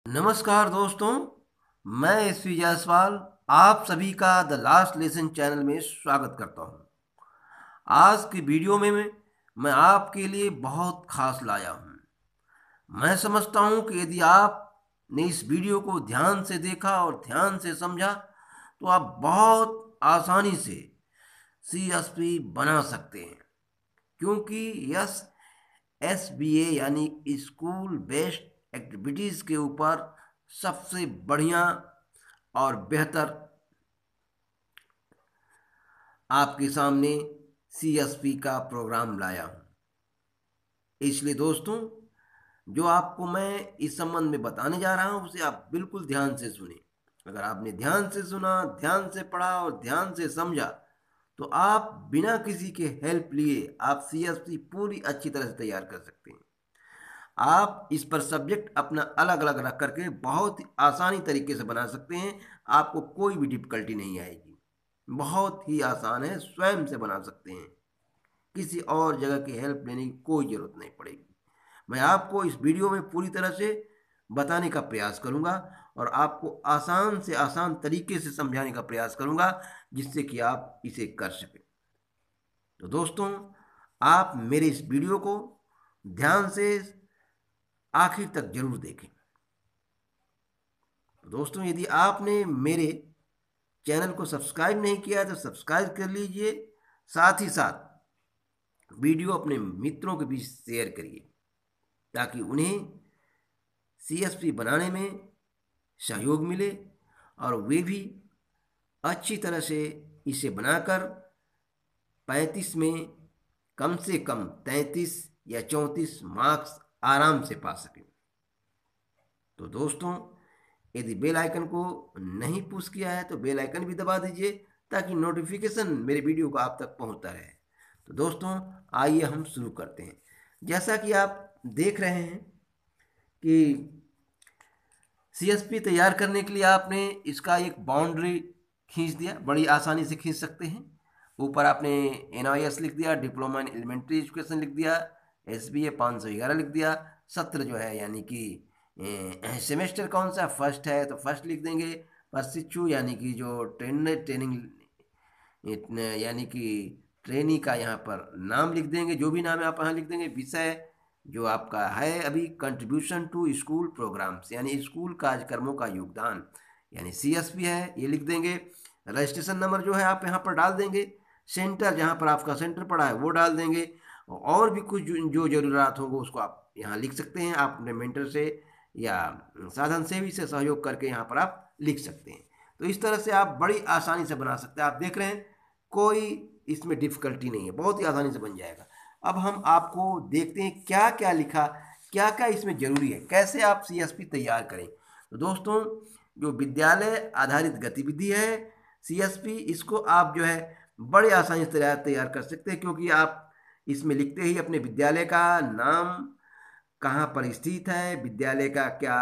नमस्कार दोस्तों। मैं एसपी जायसवाल आप सभी का द लास्ट लेसन चैनल में स्वागत करता हूं। आज की वीडियो में मैं आपके लिए बहुत खास लाया हूं। मैं समझता हूं कि यदि आपने इस वीडियो को ध्यान से देखा और ध्यान से समझा तो आप बहुत आसानी से सीएसपी बना सकते हैं, क्योंकि यस एसबीए यानी स्कूल बेस्ड एक्टिविटीज़ के ऊपर सबसे बढ़िया और बेहतर आपके सामने सीएसपी का प्रोग्राम लाया हूँ। इसलिए दोस्तों, जो आपको मैं इस संबंध में बताने जा रहा हूँ उसे आप बिल्कुल ध्यान से सुने। अगर आपने ध्यान से सुना, ध्यान से पढ़ा और ध्यान से समझा तो आप बिना किसी के हेल्प लिए आप सीएसपी पूरी अच्छी तरह से तैयार कर सकते हैं। आप इस पर सब्जेक्ट अपना अलग अलग रख करके बहुत ही आसानी तरीके से बना सकते हैं। आपको कोई भी डिफिकल्टी नहीं आएगी। बहुत ही आसान है, स्वयं से बना सकते हैं। किसी और जगह की हेल्प लेने की कोई ज़रूरत नहीं पड़ेगी। मैं आपको इस वीडियो में पूरी तरह से बताने का प्रयास करूंगा और आपको आसान से आसान तरीके से समझाने का प्रयास करूंगा, जिससे कि आप इसे कर सकें। तो दोस्तों, आप मेरे इस वीडियो को ध्यान से आखिर तक जरूर देखें। तो दोस्तों, यदि आपने मेरे चैनल को सब्सक्राइब नहीं किया है तो सब्सक्राइब कर लीजिए। साथ ही साथ वीडियो अपने मित्रों के बीच शेयर करिए, ताकि उन्हें सीएसपी बनाने में सहयोग मिले और वे भी अच्छी तरह से इसे बनाकर 35 में कम से कम 33 या 34 मार्क्स आराम से पा सकें। तो दोस्तों, यदि बेल आइकन को नहीं पुश किया है तो बेल आइकन भी दबा दीजिए, ताकि नोटिफिकेशन मेरे वीडियो को आप तक पहुंचता रहे। तो दोस्तों, आइए हम शुरू करते हैं। जैसा कि आप देख रहे हैं कि सीएसपी तैयार करने के लिए आपने इसका एक बाउंड्री खींच दिया, बड़ी आसानी से खींच सकते हैं। ऊपर आपने एनआईएस लिख दिया, डिप्लोमा इन एलिमेंट्री एजुकेशन लिख दिया, एसबीए 511 लिख दिया। सत्र जो है यानी कि सेमेस्टर कौन सा फर्स्ट है तो फर्स्ट लिख देंगे। प्रशिक्षु यानी कि जो ट्रेनिंग यानी कि ट्रेनी का यहाँ पर नाम लिख देंगे, जो भी नाम है आप यहाँ लिख देंगे। विषय जो आपका है अभी कंट्रीब्यूशन टू स्कूल प्रोग्राम्स यानी स्कूल कार्यक्रमों का योगदान यानी सीएसपी है, ये लिख देंगे। रजिस्ट्रेशन नंबर जो है आप यहाँ पर डाल देंगे। सेंटर जहाँ पर आपका सेंटर पड़ा है वो डाल देंगे। और भी कुछ जो जरूरत होगा उसको आप यहाँ लिख सकते हैं। आप अपने मेंटर से या साधन सेवी से सहयोग करके यहाँ पर आप लिख सकते हैं। तो इस तरह से आप बड़ी आसानी से बना सकते हैं। आप देख रहे हैं कोई इसमें डिफिकल्टी नहीं है, बहुत ही आसानी से बन जाएगा। अब हम आपको देखते हैं क्या क्या लिखा, क्या क्या इसमें जरूरी है, कैसे आप सीएसपी तैयार करें। तो दोस्तों, जो विद्यालय आधारित गतिविधि है सीएसपी, इसको आप जो है बड़े आसानी से तैयार कर सकते हैं, क्योंकि आप इसमें लिखते ही अपने विद्यालय का नाम, कहाँ पर स्थित है, विद्यालय का क्या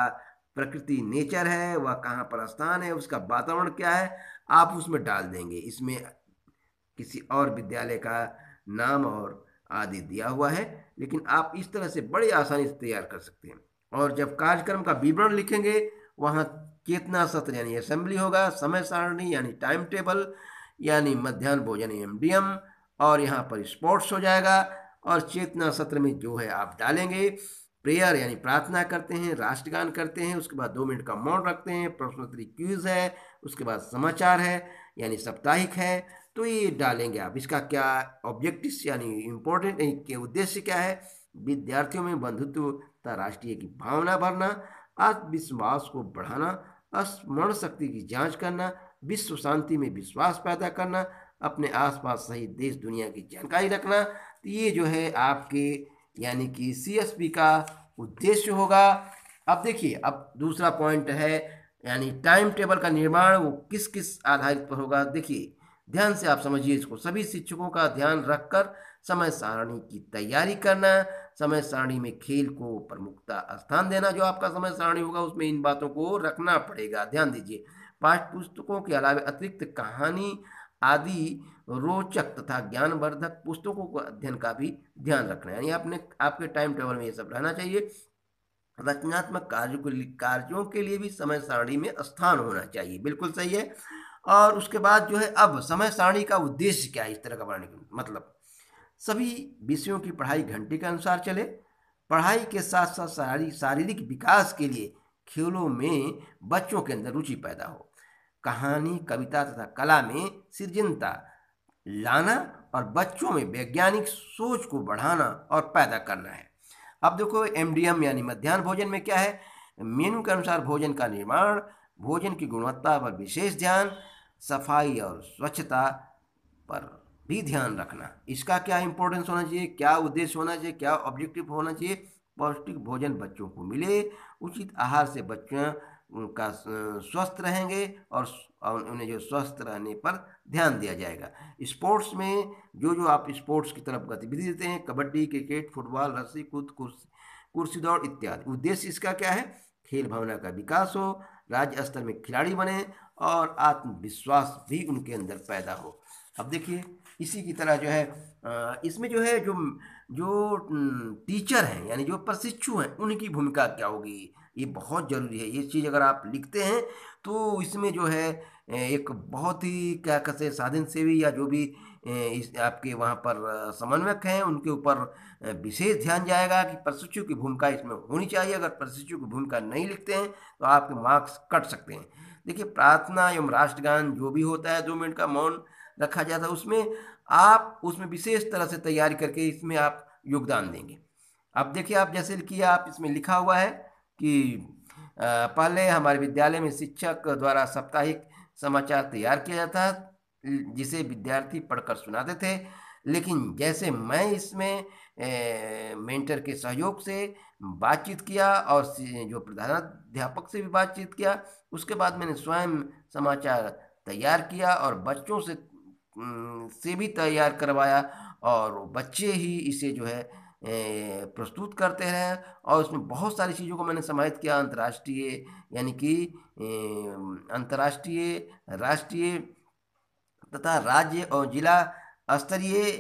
प्रकृति नेचर है, वह कहाँ पर स्थान है, उसका वातावरण क्या है, आप उसमें डाल देंगे। इसमें किसी और विद्यालय का नाम और आदि दिया हुआ है, लेकिन आप इस तरह से बड़ी आसानी से तैयार कर सकते हैं। और जब कार्यक्रम का विवरण लिखेंगे, वहाँ चेतना सत्र यानी असेंबली होगा, समय सारणी यानी टाइम टेबल यानी मध्याह्न भोजन एमडीएम, और यहाँ पर स्पोर्ट्स हो जाएगा। और चेतना सत्र में जो है आप डालेंगे प्रेयर यानी प्रार्थना करते हैं, राष्ट्रगान करते हैं, उसके बाद 2 मिनट का मौन रखते हैं, प्रश्नोत्तरी क्विज है, उसके बाद समाचार है यानी साप्ताहिक है। तो ये डालेंगे आप। इसका क्या ऑब्जेक्टिव्स यानी इम्पोर्टेंट के उद्देश्य क्या है, विद्यार्थियों में बंधुत्व तथा राष्ट्रीय की भावना भरना, आत्मविश्वास को बढ़ाना, स्मरण शक्ति की जांच करना, विश्व शांति में विश्वास पैदा करना, अपने आसपास सही देश दुनिया की जानकारी रखना। तो ये जो है आपके यानी कि सीएसपी का उद्देश्य होगा। अब देखिए, अब दूसरा पॉइंट है यानी टाइम टेबल का निर्माण, वो किस किस आधारित पर होगा। देखिए, ध्यान से आप समझिए इसको। सभी शिक्षकों का ध्यान रखकर समय सारणी की तैयारी करना, समय सारणी में खेल को प्रमुखता स्थान देना। जो आपका समय सारणी होगा उसमें इन बातों को रखना पड़ेगा, ध्यान दीजिए। पाठ्य पुस्तकों के अलावा अतिरिक्त कहानी आदि रोचक तथा ज्ञानवर्धक पुस्तकों को अध्ययन का भी ध्यान रखना है, यानी आपने आपके टाइम टेबल में ये सब रहना चाहिए। रचनात्मक कार्यों के लिए भी समय सारणी में स्थान होना चाहिए, बिल्कुल सही है। और उसके बाद जो है, अब समय सारणी का उद्देश्य क्या है इस तरह का बनाने का, मतलब सभी विषयों की पढ़ाई घंटे के अनुसार चले, पढ़ाई के साथ साथ शारीरिक विकास के लिए खेलों में बच्चों के अंदर रुचि पैदा हो, कहानी, कविता तथा कला में सृजनता लाना और बच्चों में वैज्ञानिक सोच को बढ़ाना और पैदा करना है। अब देखो, एमडीएम यानी मध्याह्न भोजन में क्या है, मेनू के अनुसार भोजन का निर्माण, भोजन की गुणवत्ता पर विशेष ध्यान, सफाई और स्वच्छता पर भी ध्यान रखना। इसका क्या इंपॉर्टेंस होना चाहिए, क्या उद्देश्य होना चाहिए, क्या ऑब्जेक्टिव होना चाहिए, पौष्टिक भोजन बच्चों को मिले, उचित आहार से बच्चों का स्वस्थ रहेंगे और उन्हें जो स्वस्थ रहने पर ध्यान दिया जाएगा। स्पोर्ट्स में जो आप स्पोर्ट्स की तरफ गतिविधि देते हैं, कबड्डी, क्रिकेट, फुटबॉल, रस्सी कूद, कुर्सी दौड़ इत्यादि, उद्देश्य इसका क्या है, खेल भावना का विकास हो, राज्य स्तर में खिलाड़ी बने और आत्मविश्वास भी उनके अंदर पैदा हो। अब देखिए, इसी की तरह जो है इसमें जो है जो जो टीचर हैं यानी जो प्रशिक्षु हैं, उनकी भूमिका क्या होगी, ये बहुत ज़रूरी है। ये चीज़ अगर आप लिखते हैं तो इसमें जो है एक बहुत ही क्या कहते हैं, साधन सेवी या जो भी इस आपके वहाँ पर समन्वयक हैं, उनके ऊपर विशेष ध्यान जाएगा कि प्रशिक्षु की भूमिका इसमें होनी चाहिए। अगर प्रशिक्षु की भूमिका नहीं लिखते हैं तो आपके मार्क्स कट सकते हैं। देखिए, प्रार्थना एवं राष्ट्रगान जो भी होता है 2 मिनट का मौन रखा जाता है, उसमें आप उसमें विशेष तरह से तैयारी करके इसमें आप योगदान देंगे। अब देखिए, आप जैसे कि आप इसमें लिखा हुआ है कि पहले हमारे विद्यालय में शिक्षक द्वारा साप्ताहिक समाचार तैयार किया जाता जिसे विद्यार्थी पढ़कर सुनाते थे, लेकिन जैसे मैं इसमें मेंटर के सहयोग से बातचीत किया और जो प्रधानाध्यापक से भी बातचीत किया, उसके बाद मैंने स्वयं समाचार तैयार किया और बच्चों से भी तैयार करवाया और बच्चे ही इसे जो है प्रस्तुत करते रहे। और उसमें बहुत सारी चीज़ों को मैंने समाहित किया, अंतर्राष्ट्रीय यानी कि अंतर्राष्ट्रीय, राष्ट्रीय तथा राज्य और जिला स्तरीय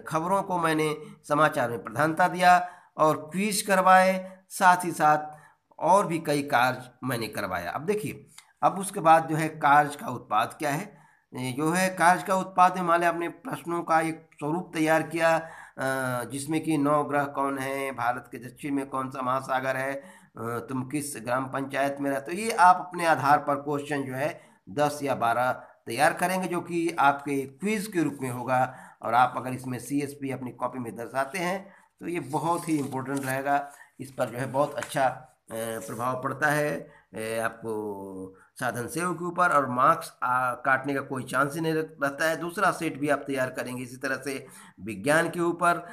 खबरों को मैंने समाचार में प्रधानता दिया और क्विज करवाए, साथ ही साथ और भी कई कार्य मैंने करवाया। अब देखिए, अब उसके बाद जो है कार्य का उत्पाद क्या है, जो है कार्य का उत्पाद में मान लिया आपने प्रश्नों का एक स्वरूप तैयार किया, जिसमें कि 9 ग्रह कौन है, भारत के दक्षिण में कौन सा महासागर है, तुम किस ग्राम पंचायत में रहते हो, ये आप अपने आधार पर क्वेश्चन जो है 10 या 12 तैयार करेंगे, जो कि आपके क्विज के रूप में होगा। और आप अगर इसमें CSP अपनी कॉपी में दर्शाते हैं तो ये बहुत ही इम्पोर्टेंट रहेगा। इस पर जो है बहुत अच्छा प्रभाव पड़ता है आपको साधन सेव के ऊपर, और मार्क्स काटने का कोई चांस ही नहीं रहता है। दूसरा सेट भी आप तैयार करेंगे इसी तरह से विज्ञान के ऊपर,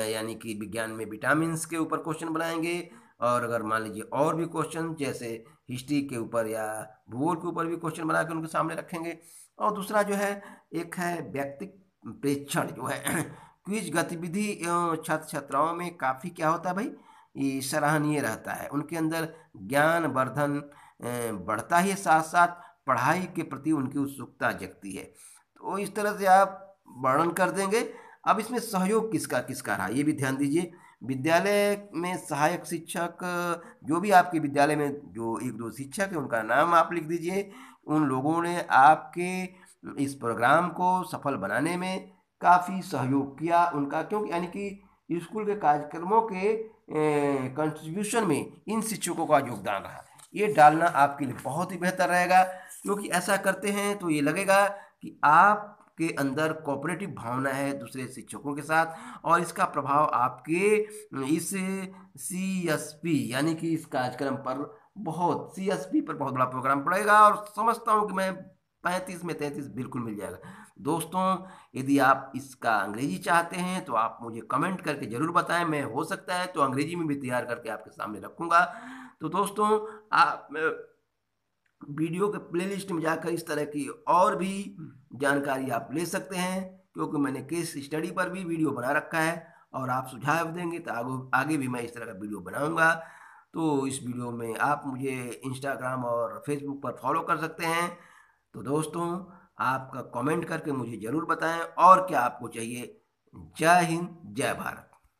यानी कि विज्ञान में विटामिन्स के ऊपर क्वेश्चन बनाएंगे। और अगर मान लीजिए और भी क्वेश्चन जैसे हिस्ट्री के ऊपर या भूगोल के ऊपर भी क्वेश्चन बना के उनके सामने रखेंगे। और दूसरा जो है, एक है व्यक्तित्व प्रेक्षण जो है क्विज गतिविधि छात्र छात्राओं में काफ़ी क्या होता है भाई, ये सराहनीय रहता है, उनके अंदर ज्ञान वर्धन बढ़ता ही, साथ साथ पढ़ाई के प्रति उनकी उत्सुकता जगती है। तो इस तरह से आप वर्णन कर देंगे। अब इसमें सहयोग किसका किसका रहा ये भी ध्यान दीजिए। विद्यालय में सहायक शिक्षक, जो भी आपके विद्यालय में जो 1-2 शिक्षक है उनका नाम आप लिख दीजिए। उन लोगों ने आपके इस प्रोग्राम को सफल बनाने में काफ़ी सहयोग किया उनका, क्योंकि यानी कि स्कूल के कार्यक्रमों के कंट्रीब्यूशन में इन शिक्षकों का योगदान रहा। ये डालना आपके लिए बहुत ही बेहतर रहेगा, क्योंकि ऐसा करते हैं तो ये लगेगा कि आपके अंदर कोऑपरेटिव भावना है दूसरे शिक्षकों के साथ, और इसका प्रभाव आपके इस CSP यानी कि इस कार्यक्रम पर CSP पर बहुत बड़ा प्रोग्राम पड़ेगा। और समझता हूँ कि मैं 35 में 33 बिल्कुल मिल जाएगा। दोस्तों, यदि आप इसका अंग्रेजी चाहते हैं तो आप मुझे कमेंट करके ज़रूर बताएं, मैं हो सकता है तो अंग्रेजी में भी तैयार करके आपके सामने रखूँगा। तो दोस्तों, आप वीडियो के प्लेलिस्ट में जाकर इस तरह की और भी जानकारी आप ले सकते हैं, क्योंकि मैंने केस स्टडी पर भी वीडियो बना रखा है, और आप सुझाव देंगे तो आगे भी मैं इस तरह का वीडियो बनाऊंगा। तो इस वीडियो में आप मुझे इंस्टाग्राम और फेसबुक पर फॉलो कर सकते हैं। तो दोस्तों, आपका कमेंट करके मुझे ज़रूर बताएं और क्या आपको चाहिए। जय हिंद, जय भारत।